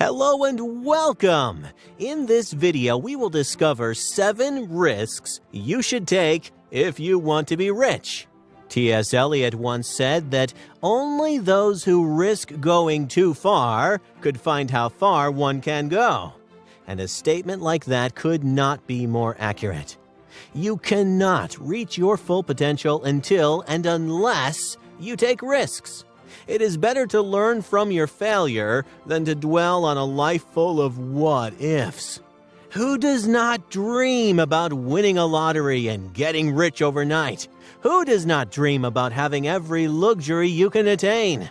Hello and welcome! In this video, we will discover 7 risks you should take if you want to be rich. T.S. Eliot once said that only those who risk going too far could find how far one can go. And a statement like that could not be more accurate. You cannot reach your full potential until and unless you take risks. It is better to learn from your failure than to dwell on a life full of what-ifs. Who does not dream about winning a lottery and getting rich overnight? Who does not dream about having every luxury you can attain?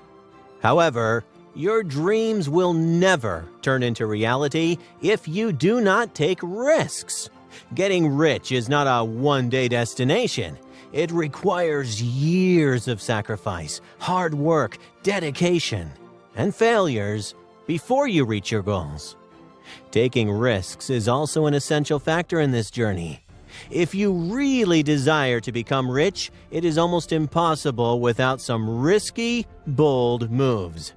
However, your dreams will never turn into reality if you do not take risks. Getting rich is not a one-day destination. It requires years of sacrifice, hard work, dedication, and failures before you reach your goals. Taking risks is also an essential factor in this journey. If you really desire to become rich, it is almost impossible without some risky, bold moves.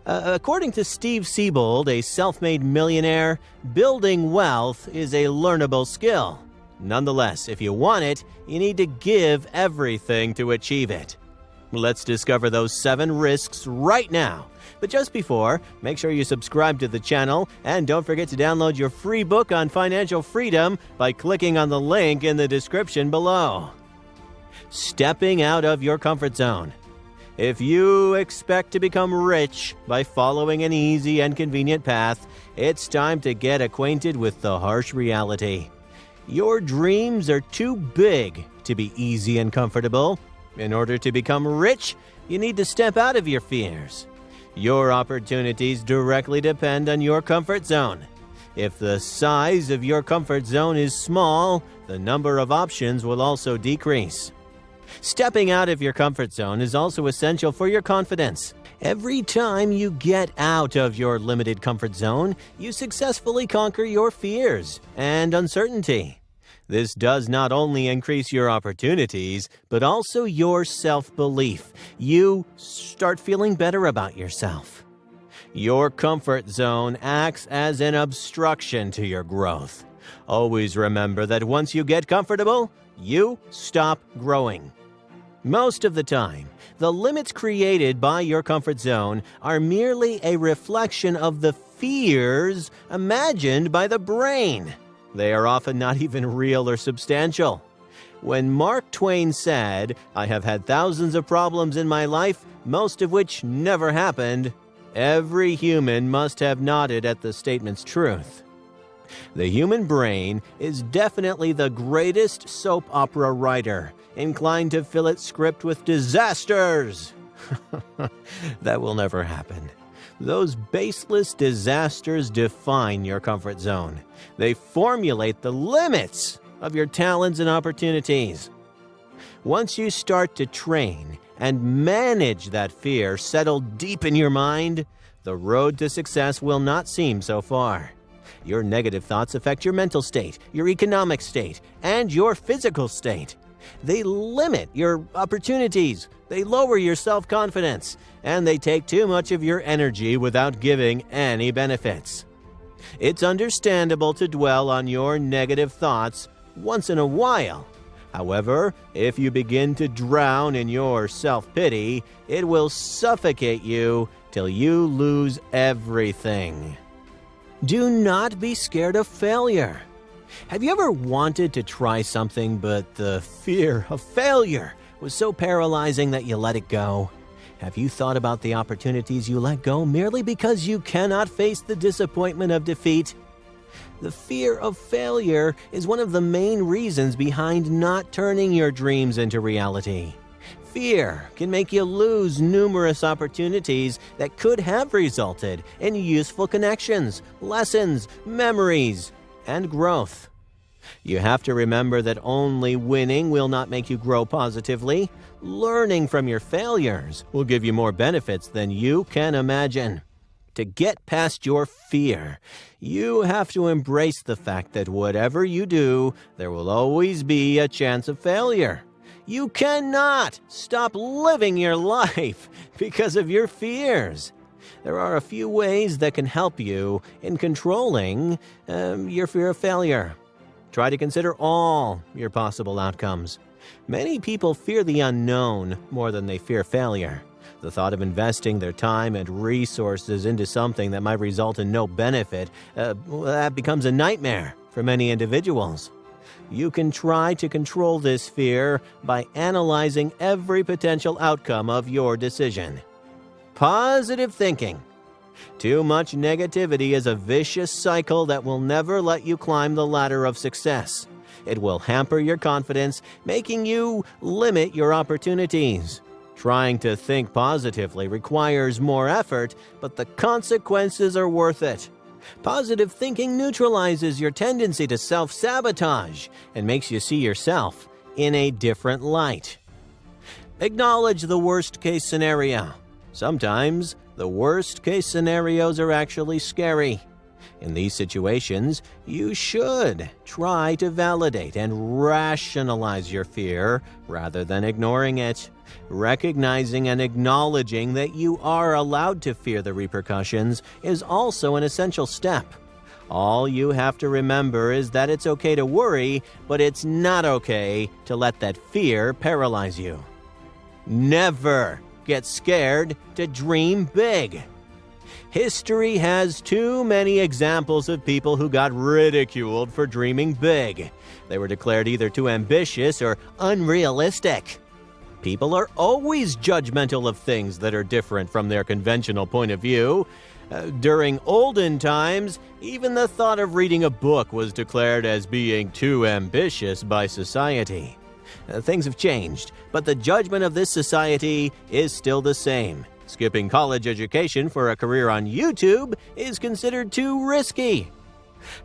According to Steve Siebold, a self-made millionaire, building wealth is a learnable skill. Nonetheless, if you want it, you need to give everything to achieve it. Let's discover those 7 risks right now. But just before, make sure you subscribe to the channel and don't forget to download your free book on financial freedom by clicking on the link in the description below. Stepping out of your comfort zone. If you expect to become rich by following an easy and convenient path, it's time to get acquainted with the harsh reality. Your dreams are too big to be easy and comfortable. In order to become rich, you need to step out of your fears. Your opportunities directly depend on your comfort zone. If the size of your comfort zone is small, the number of options will also decrease. Stepping out of your comfort zone is also essential for your confidence. Every time you get out of your limited comfort zone, you successfully conquer your fears and uncertainty. This does not only increase your opportunities, but also your self-belief. You start feeling better about yourself. Your comfort zone acts as an obstruction to your growth. Always remember that once you get comfortable, you stop growing. Most of the time, the limits created by your comfort zone are merely a reflection of the fears imagined by the brain. They are often not even real or substantial. When Mark Twain said, "I have had thousands of problems in my life, most of which never happened," every human must have nodded at the statement's truth. The human brain is definitely the greatest soap opera writer, inclined to fill its script with disasters. That will never happen. Those baseless disasters define your comfort zone. They formulate the limits of your talents and opportunities. Once you start to train and manage that fear settled deep in your mind, the road to success will not seem so far. Your negative thoughts affect your mental state, your economic state, and your physical state. They limit your opportunities, they lower your self-confidence, and they take too much of your energy without giving any benefits. It's understandable to dwell on your negative thoughts once in a while. However, if you begin to drown in your self-pity, it will suffocate you till you lose everything. Do not be scared of failure. Have you ever wanted to try something, but the fear of failure was so paralyzing that you let it go? Have you thought about the opportunities you let go merely because you cannot face the disappointment of defeat? The fear of failure is one of the main reasons behind not turning your dreams into reality. Fear can make you lose numerous opportunities that could have resulted in useful connections, lessons, memories, and growth. You have to remember that only winning will not make you grow positively. Learning from your failures will give you more benefits than you can imagine. To get past your fear, you have to embrace the fact that whatever you do, there will always be a chance of failure. You cannot stop living your life because of your fears. there are a few ways that can help you in controlling your fear of failure. Try to consider all your possible outcomes. Many people fear the unknown more than they fear failure. The thought of investing their time and resources into something that might result in no benefit, that becomes a nightmare for many individuals. You can try to control this fear by analyzing every potential outcome of your decision. Positive thinking. Too much negativity is a vicious cycle that will never let you climb the ladder of success. It will hamper your confidence, making you limit your opportunities. Trying to think positively requires more effort, but the consequences are worth it. Positive thinking neutralizes your tendency to self-sabotage and makes you see yourself in a different light. Acknowledge the worst-case scenario. Sometimes, the worst-case scenarios are actually scary. In these situations, you should try to validate and rationalize your fear rather than ignoring it. Recognizing and acknowledging that you are allowed to fear the repercussions is also an essential step. All you have to remember is that it's okay to worry, but it's not okay to let that fear paralyze you. Never get scared to dream big. History has too many examples of people who got ridiculed for dreaming big. They were declared either too ambitious or unrealistic. People are always judgmental of things that are different from their conventional point of view. During olden times, even the thought of reading a book was declared as being too ambitious by society. Things have changed, but the judgment of this society is still the same. Skipping college education for a career on YouTube is considered too risky.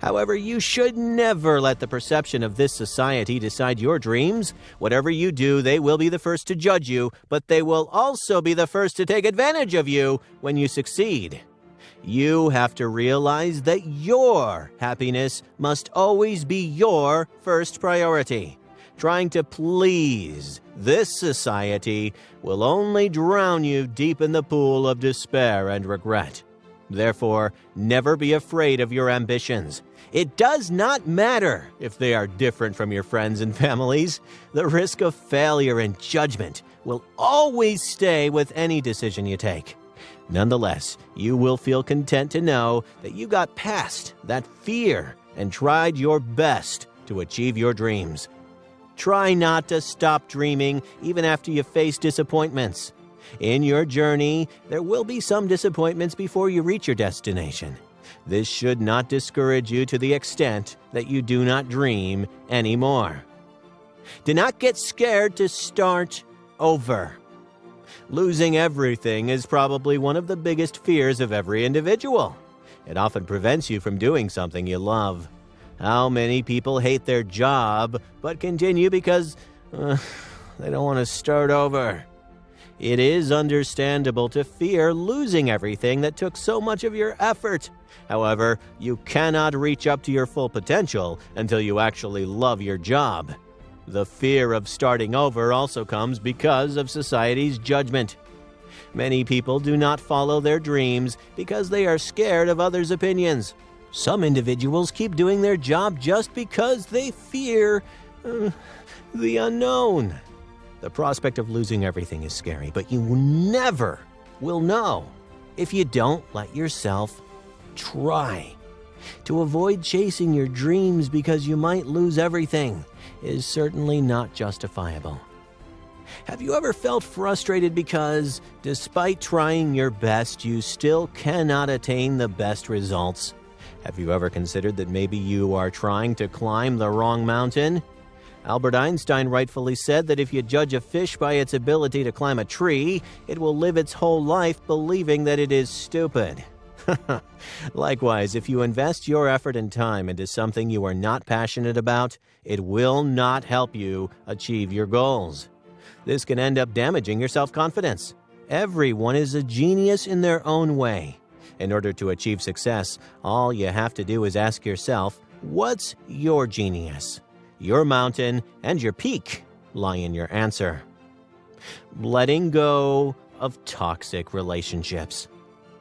However, you should never let the perception of this society decide your dreams. Whatever you do, they will be the first to judge you, but they will also be the first to take advantage of you when you succeed. You have to realize that your happiness must always be your first priority. Trying to please this society will only drown you deep in the pool of despair and regret. Therefore, never be afraid of your ambitions. It does not matter if they are different from your friends and families. The risk of failure and judgment will always stay with any decision you take. Nonetheless, you will feel content to know that you got past that fear and tried your best to achieve your dreams. Try not to stop dreaming even after you face disappointments. In your journey, there will be some disappointments before you reach your destination. This should not discourage you to the extent that you do not dream anymore. Do not get scared to start over. Losing everything is probably one of the biggest fears of every individual. It often prevents you from doing something you love. How many people hate their job but continue because they don't want to start over? It is understandable to fear losing everything that took so much of your effort. However, you cannot reach up to your full potential until you actually love your job. The fear of starting over also comes because of society's judgment. Many people do not follow their dreams because they are scared of others' opinions. Some individuals keep doing their job just because they fear the unknown. The prospect of losing everything is scary, but you never will know if you don't let yourself try. To avoid chasing your dreams because you might lose everything is certainly not justifiable. Have you ever felt frustrated because, despite trying your best, you still cannot attain the best results? Have you ever considered that maybe you are trying to climb the wrong mountain? Albert Einstein rightfully said that if you judge a fish by its ability to climb a tree, it will live its whole life believing that it is stupid. Likewise, if you invest your effort and time into something you are not passionate about, it will not help you achieve your goals. This can end up damaging your self-confidence. Everyone is a genius in their own way. In order to achieve success, all you have to do is ask yourself, what's your genius? Your mountain and your peak lie in your answer. Letting go of toxic relationships.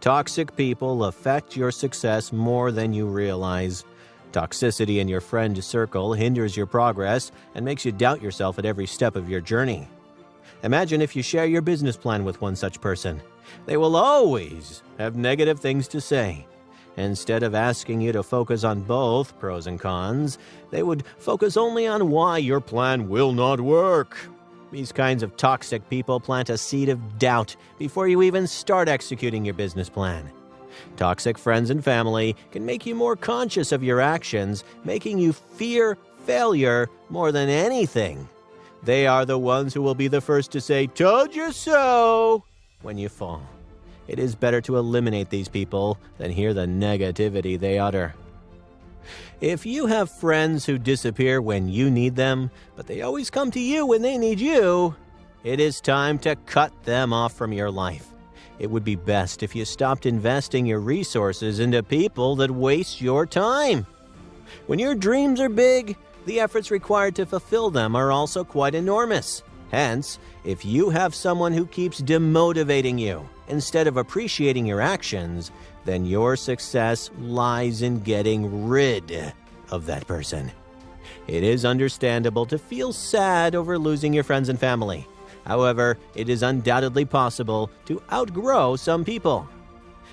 Toxic people affect your success more than you realize. Toxicity in your friend circle hinders your progress and makes you doubt yourself at every step of your journey. Imagine if you share your business plan with one such person. They will always have negative things to say. Instead of asking you to focus on both pros and cons, they would focus only on why your plan will not work. These kinds of toxic people plant a seed of doubt before you even start executing your business plan. Toxic friends and family can make you more conscious of your actions, making you fear failure more than anything. They are the ones who will be the first to say, "Told you so," when you fall. It is better to eliminate these people than hear the negativity they utter. If you have friends who disappear when you need them, but they always come to you when they need you, it is time to cut them off from your life. It would be best if you stopped investing your resources into people that waste your time. When your dreams are big, the efforts required to fulfill them are also quite enormous. Hence, if you have someone who keeps demotivating you instead of appreciating your actions, then your success lies in getting rid of that person. It is understandable to feel sad over losing your friends and family. However, it is undoubtedly possible to outgrow some people.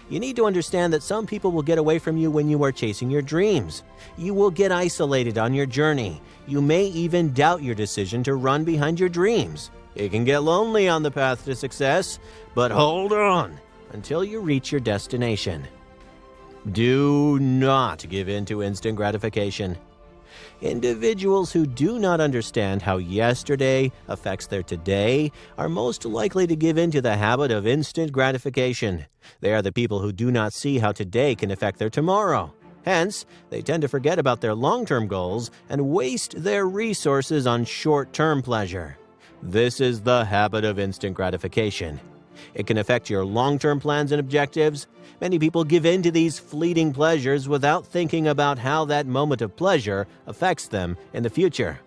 You need to understand that some people will get away from you when you are chasing your dreams. You will get isolated on your journey. You may even doubt your decision to run behind your dreams. It can get lonely on the path to success, but hold on until you reach your destination. Do not give in to instant gratification. Individuals who do not understand how yesterday affects their today are most likely to give in to the habit of instant gratification. They are the people who do not see how today can affect their tomorrow. Hence, they tend to forget about their long-term goals and waste their resources on short-term pleasure. This is the habit of instant gratification. It can affect your long-term plans and objectives. Many people give in to these fleeting pleasures without thinking about how that moment of pleasure affects them in the future.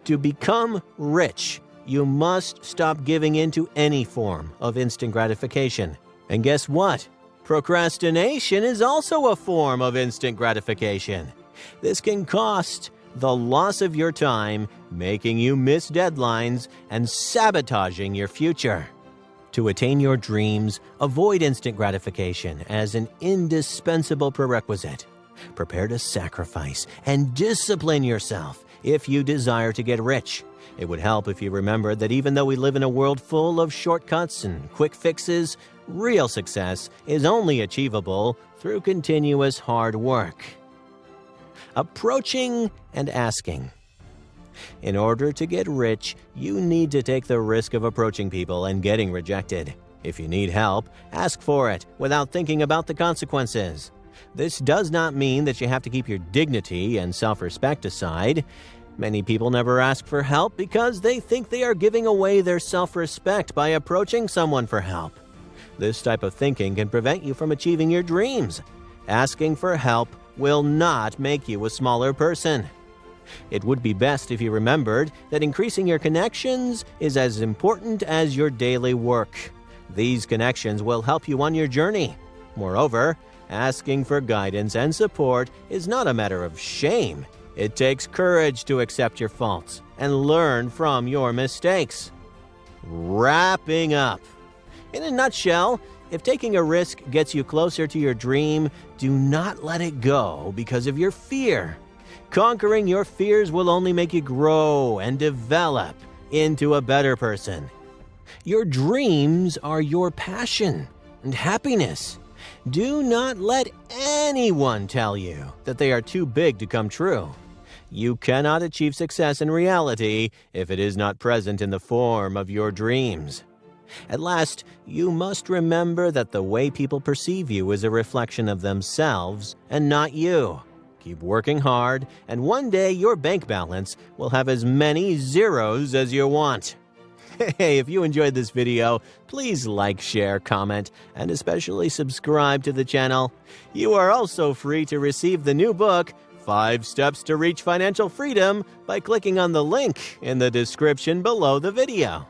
To become rich, you must stop giving in to any form of instant gratification. And guess what? Procrastination is also a form of instant gratification. This can cost the loss of your time, making you miss deadlines, and sabotaging your future. To attain your dreams, avoid instant gratification as an indispensable prerequisite. Prepare to sacrifice and discipline yourself if you desire to get rich. It would help if you remembered that even though we live in a world full of shortcuts and quick fixes, real success is only achievable through continuous hard work. Approaching and asking. In order to get rich, you need to take the risk of approaching people and getting rejected. If you need help, ask for it without thinking about the consequences. This does not mean that you have to keep your dignity and self-respect aside. Many people never ask for help because they think they are giving away their self-respect by approaching someone for help. This type of thinking can prevent you from achieving your dreams. Asking for help will not make you a smaller person. It would be best if you remembered that increasing your connections is as important as your daily work. These connections will help you on your journey. Moreover, asking for guidance and support is not a matter of shame. It takes courage to accept your faults and learn from your mistakes. Wrapping up. In a nutshell, if taking a risk gets you closer to your dream, do not let it go because of your fear. Conquering your fears will only make you grow and develop into a better person. Your dreams are your passion and happiness. Do not let anyone tell you that they are too big to come true. You cannot achieve success in reality if it is not present in the form of your dreams. At last, you must remember that the way people perceive you is a reflection of themselves and not you. Keep working hard, and one day your bank balance will have as many zeros as you want. Hey, if you enjoyed this video, please like, share, comment, and especially subscribe to the channel. You are also free to receive the new book, 5 Steps to Reach Financial Freedom, by clicking on the link in the description below the video.